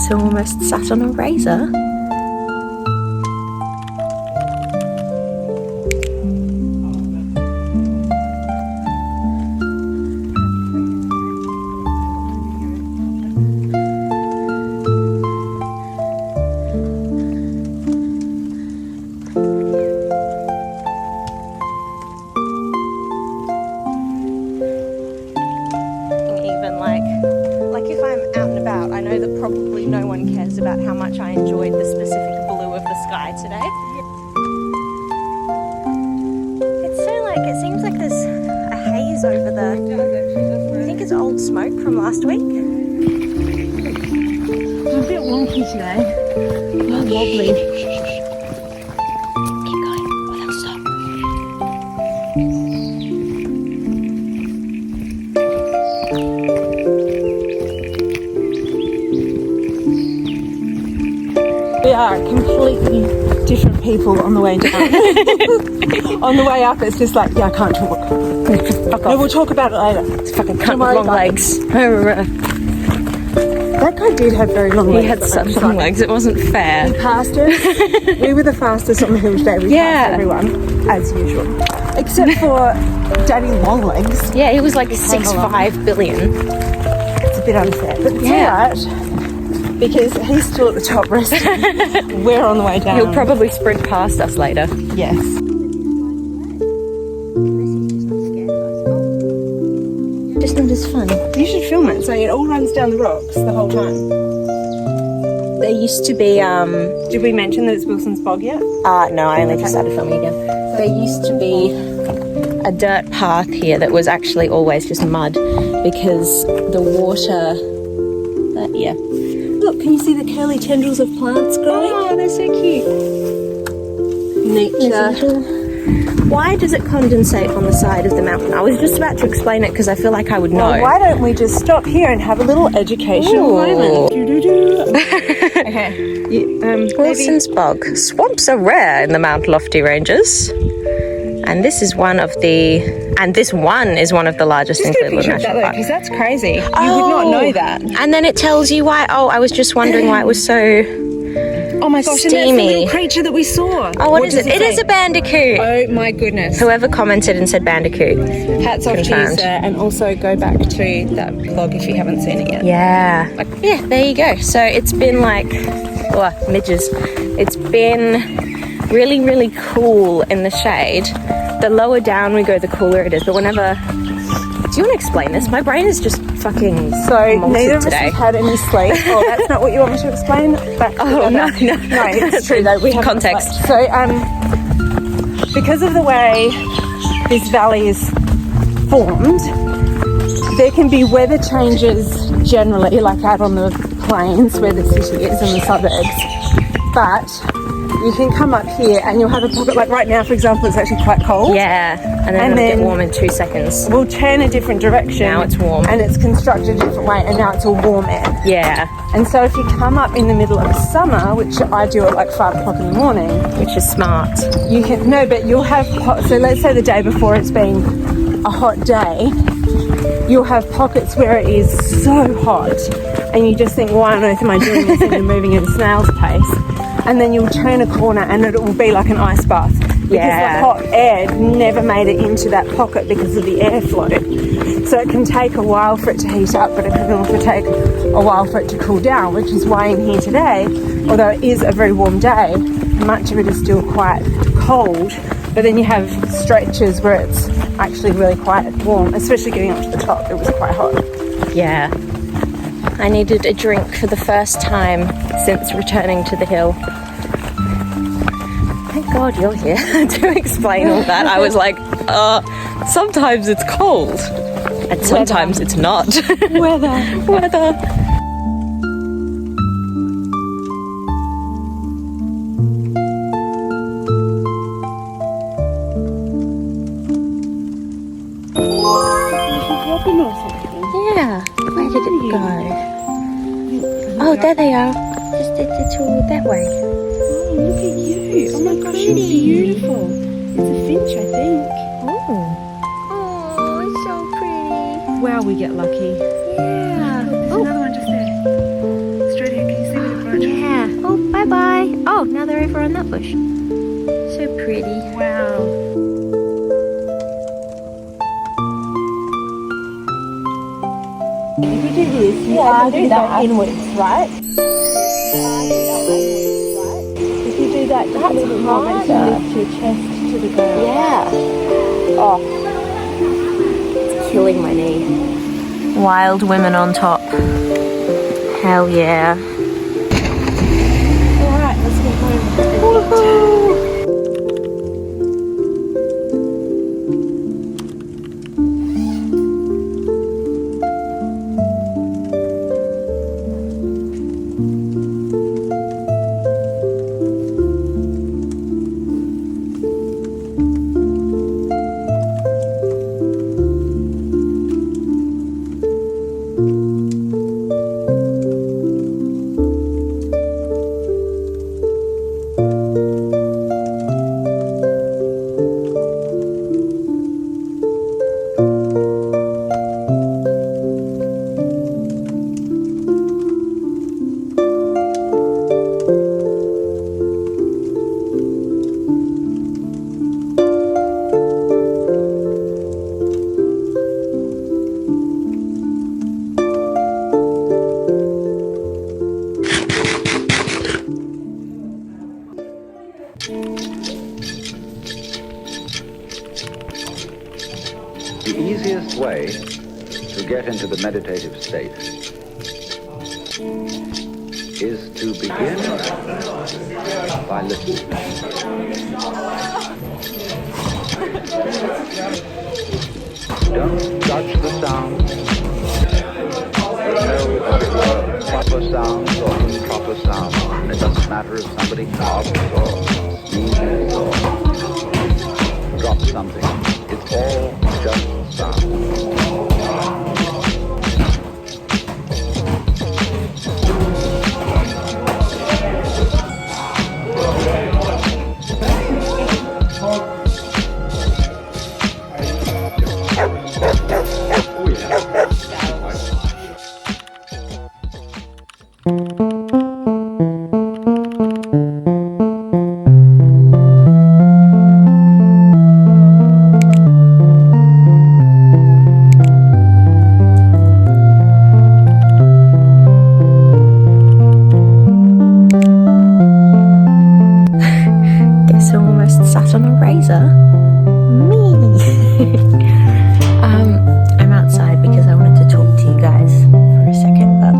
So almost sat on a razor. Like if I'm out and about, I know that probably no one cares about how much I enjoyed the specific blue of the sky today. It's so like, it seems like there's a haze over the, I think it's old smoke from last week. It's a bit wonky today. Not wobbly. Keep going. Oh, they'll stop. We are completely different people on the way down. On the way up, it's just like, yeah, I can't talk. Fuck No, off. we'll talk about it later. It's fucking cunt Don't with worry long about legs. That guy did have very long legs. He had such long legs, it wasn't fair. He passed us. We were the fastest on the hill today. We passed everyone, as usual. Except for Daddy Longlegs. Yeah, he was like 6'5" billion. It's a bit unfair, but it's Yeah. alright. Because he's still at the top resting. We're on the way down. He'll probably sprint past us later. Yes. Just not as fun. You should film it so it all runs down the rocks the whole time. There used to be, Did we mention that it's Wilson's Bog yet? no, I only just started filming again. There used to be a dirt path here that was actually always just mud because the water, yeah. Look, can you see the curly tendrils of plants growing? Oh, they're so cute. Nature. Why does it condensate on the side of the mountain? I was just about to explain it because I feel like I would know. Well, why don't we just stop here and have a little educational moment? Okay. Wilson's Bog. Swamps are rare in the Mount Lofty Ranges. And this is one of the largest in Cleveland National Park. Because that's crazy. You would not know that. And then it tells you why. Oh, I was just wondering why it was so Oh my gosh, and that's the steamy. little creature that we saw. Oh, what is it? It is a bandicoot. Oh my goodness. Whoever commented and said bandicoot. Hats off to you, Confirmed. sir. And also go back to that vlog if you haven't seen it yet. Yeah. Yeah, there you go. So it's been like, midges. It's been really, really cool in the shade. The lower down we go, the cooler it is. But whenever... Do you want to explain this? My brain is just fucking So molted neither of us today. have had any sleep. Oh, that's not what you want me to explain? Back to Oh, no. No, it's true though. We have Context. So, because of the way this valley is formed, there can be weather changes generally, like out on the plains where the city is and the suburbs. But you can come up here and you'll have a pocket, like right now, for example, it's actually quite cold. Yeah, and then it'll get warm in 2 seconds. We'll turn a different direction. Now it's warm. And it's constructed a different way, and now it's all warm air. Yeah, And so if you come up in the middle of summer, which I do at like 5 o'clock in the morning, which is smart. you can, no, but you'll have, so let's say the day before it's been a hot day, you'll have pockets where it is so hot, and you just think, why on earth am I doing this? And you're moving at a snail's pace. And then you'll turn a corner and it will be like an ice bath. Because Yeah. the hot air never made it into that pocket because of the airflow. So it can take a while for it to heat up, but it can also take a while for it to cool down, which is why in here today, although it is a very warm day, much of it is still quite cold. But then you have stretches where it's actually really quite warm, especially getting up to the top. It was quite hot. Yeah. I needed a drink for the first time since returning to the hill. Thank God you're here to explain all that. I was like, sometimes it's cold and sometimes it's not. Weather. Weather. Yeah. Where did it go? Oh, there they are. Just it's all that way. Oh, look at you. Oh my gosh, you're beautiful. It's a finch, I think. Oh. Oh, it's so pretty. Wow, we get lucky. Yeah. There's another one just there. Straight ahead, can you see gosh. So pretty. Wow. If you do this, you are going to go inwards, right? If you do that, just a little bit more, makes you lift your chest to the ground. Yeah. Oh. It's killing my knee. Wild women on top. Hell yeah. Alright, let's get home. The easiest way to get into the meditative state is to begin by listening. Don't judge the sounds. Know, as it were, proper sounds or improper sounds. And it doesn't matter if somebody coughs or sneezes or drops something. It's all just sound. I'm outside because I wanted to talk to you guys for a second, but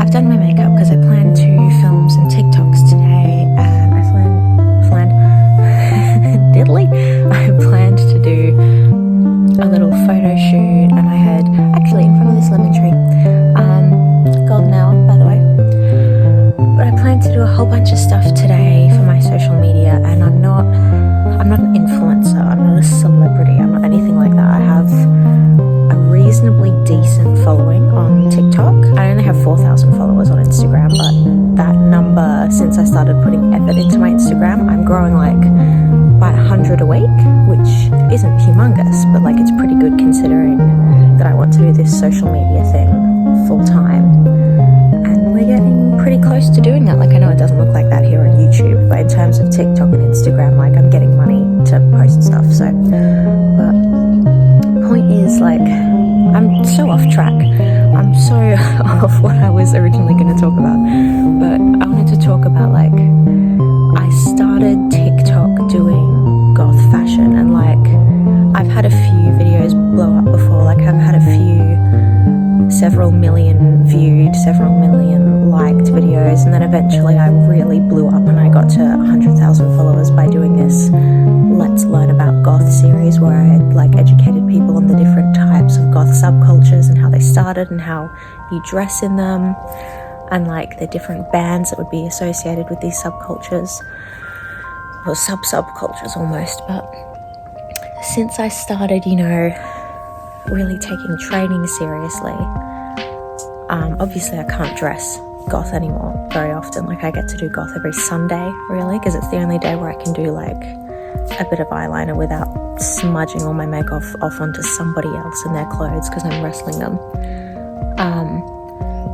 I've done my makeup because I plan to film some TikToks today, and I planned to do a little photo shoot, and I had actually in front of this lemon tree, golden hour by the way, but I planned to do a whole bunch of stuff today for my social media, and I'm not an influencer, I'm not a celebrity, I'm not anything like that. I have a reasonably decent following on TikTok. I only have 4,000 followers on Instagram, but that number, since I started putting effort into my Instagram, I'm growing like by 100 a week, which isn't humongous, but like it's pretty good considering that I want to do this social media thing full time. And we're getting pretty close to doing that. Like, I know it doesn't look like that here on YouTube, but in terms of TikTok and Instagram, like I'm getting money to post stuff. So, but point is, like, I'm so off track. I'm so off what I was originally going to talk about. But I wanted to talk about, like, I started TikTok doing goth fashion, and like I've had a few videos blow up before. Like I've had a few several million viewed, several million liked videos, and then eventually I really blew up and I got to 100,000 followers by doing this Let's Learn About Goth series, where I had like educated people on the different types of goth subcultures and how they started and how you dress in them, and like the different bands that would be associated with these subcultures, or subcultures almost. But since I started, you know, really taking training seriously, obviously I can't dress goth anymore very often. Like I get to do goth every Sunday, really, because it's the only day where I can do like a bit of eyeliner without smudging all my makeup off onto somebody else in their clothes because I'm wrestling them.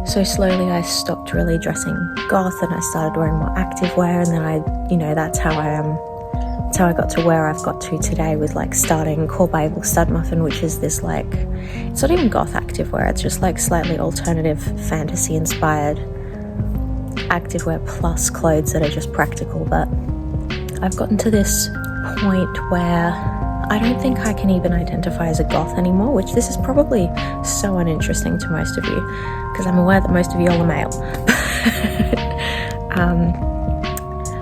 So slowly I stopped really dressing goth and I started wearing more active wear, and then that's how I got to where I've got to today with like starting 𝖼𝤧 stud muffin, which is this like, it's not even goth activewear, it's just like slightly alternative fantasy inspired activewear plus clothes that are just practical. But I've gotten to this point where I don't think I can even identify as a goth anymore, which this is probably so uninteresting to most of you because I'm aware that most of you all are male.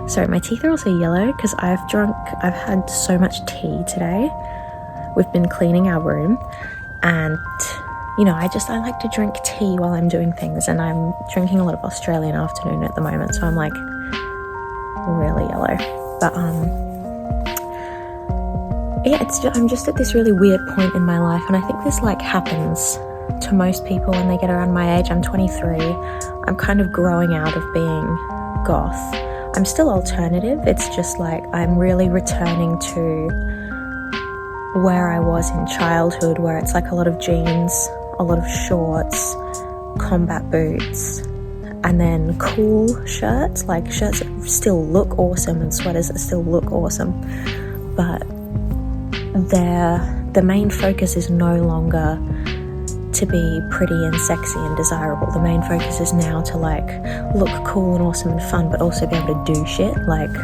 So my teeth are also yellow because I've had so much tea today. We've been cleaning our room, and I like to drink tea while I'm doing things, and I'm drinking a lot of Australian afternoon at the moment, so I'm like really yellow. But I'm just at this really weird point in my life, and I think this like happens to most people when they get around my age. I'm 23. I'm kind of growing out of being goth. I'm still alternative. It's just like I'm really returning to where I was in childhood, where it's like a lot of jeans, a lot of shorts, combat boots, and then cool shirts, like shirts that still look awesome and sweaters that still look awesome, but the main focus is no longer to be pretty and sexy and desirable. The main focus is now to like look cool and awesome and fun, but also be able to do shit. Like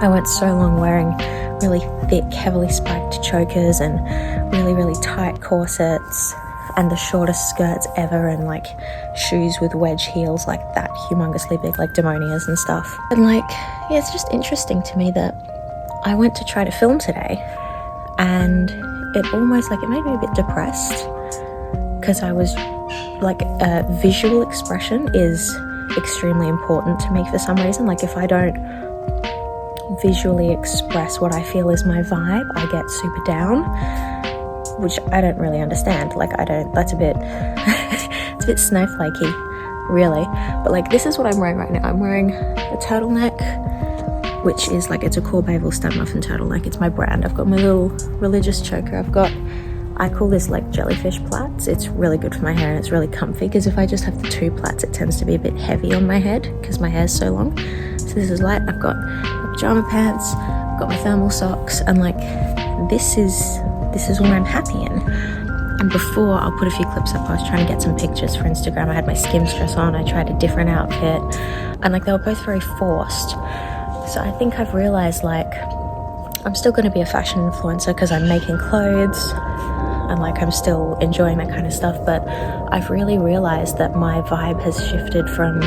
I went so long wearing really thick, heavily spiked chokers and really, really tight corsets and the shortest skirts ever, and like shoes with wedge heels like that humongously big, like demonias and stuff. And like, yeah, it's just interesting to me that I went to try to film today, and it almost like it made me a bit depressed, because I was like, visual expression is extremely important to me for some reason. Like if I don't visually express what I feel is my vibe, I get super down, which I don't really understand. Like that's a bit, it's a bit snowflakey, really. But like this is what I'm wearing right now. I'm wearing a turtleneck, which is like, it's a 𝖼𝤧 stud muffin turtleneck. It's my brand. I've got my little religious choker. I call this like jellyfish plaits. It's really good for my hair and it's really comfy, because if I just have the two plaits, it tends to be a bit heavy on my head because my hair's so long. So this is light. I've got my pajama pants, I've got my thermal socks, and like this is what I'm happy in. And before, I'll put a few clips up, I was trying to get some pictures for Instagram. I had my skims dress on, I tried a different outfit, and like they were both very forced. So I think I've realized like I'm still going to be a fashion influencer because I'm making clothes and like I'm still enjoying that kind of stuff, but I've really realized that my vibe has shifted from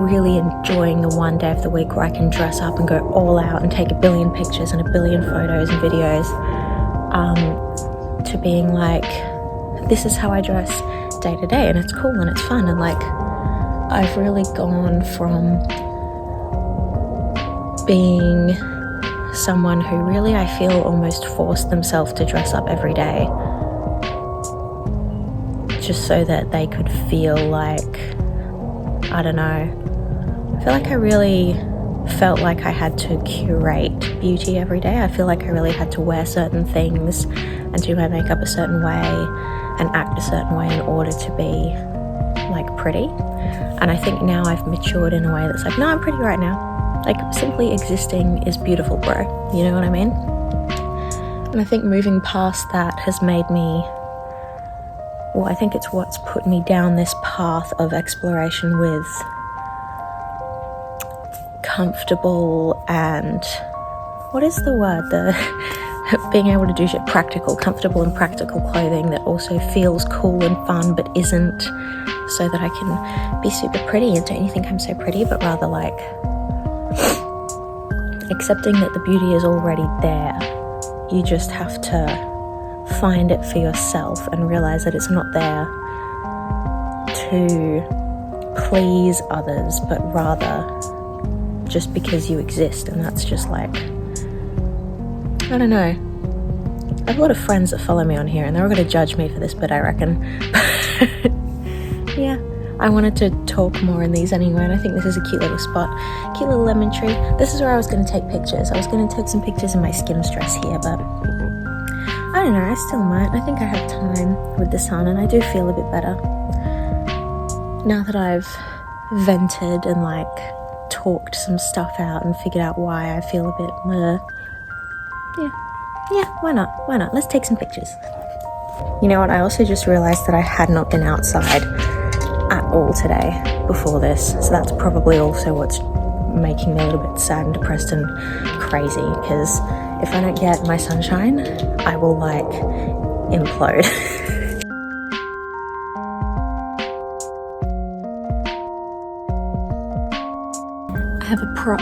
really enjoying the one day of the week where I can dress up and go all out and take a billion pictures and a billion photos and videos, to being like, this is how I dress day to day, and it's cool and it's fun. And like I've really gone from being someone who really, I feel, almost forced themselves to dress up every day just so that they could feel like, I don't know, I feel like I really felt like I had to curate beauty every day. I feel like I really had to wear certain things and do my makeup a certain way and act a certain way in order to be like pretty. And I think now I've matured in a way that's like, no, I'm pretty right now. Like, simply existing is beautiful, bro. You know what I mean? And I think moving past that has made me, well, I think it's what's put me down this path of exploration with comfortable and, what is the word? Being able to do shit practical, comfortable and practical clothing that also feels cool and fun but isn't, so that I can be super pretty and don't you think I'm so pretty, but rather like accepting that the beauty is already there. You just have to find it for yourself and realize that it's not there to please others, but rather just because you exist. And that's just like, I don't know. I have a lot of friends that follow me on here and they're all going to judge me for this bit, I reckon. Yeah. I wanted to talk more in these anyway, and I think this is a cute little spot. Cute little lemon tree. This is where I was going to take pictures. I was going to take some pictures in my skims dress here, but I don't know, I still might. I think I have time with the sun and I do feel a bit better. now that I've vented and like talked some stuff out and figured out why I feel a bit yeah, why not? Let's take some pictures. You know what, I also just realised that I had not been outside at all today before this, so that's probably also what's making me a little bit sad and depressed and crazy, because if I don't get my sunshine, I will like implode. I have a prop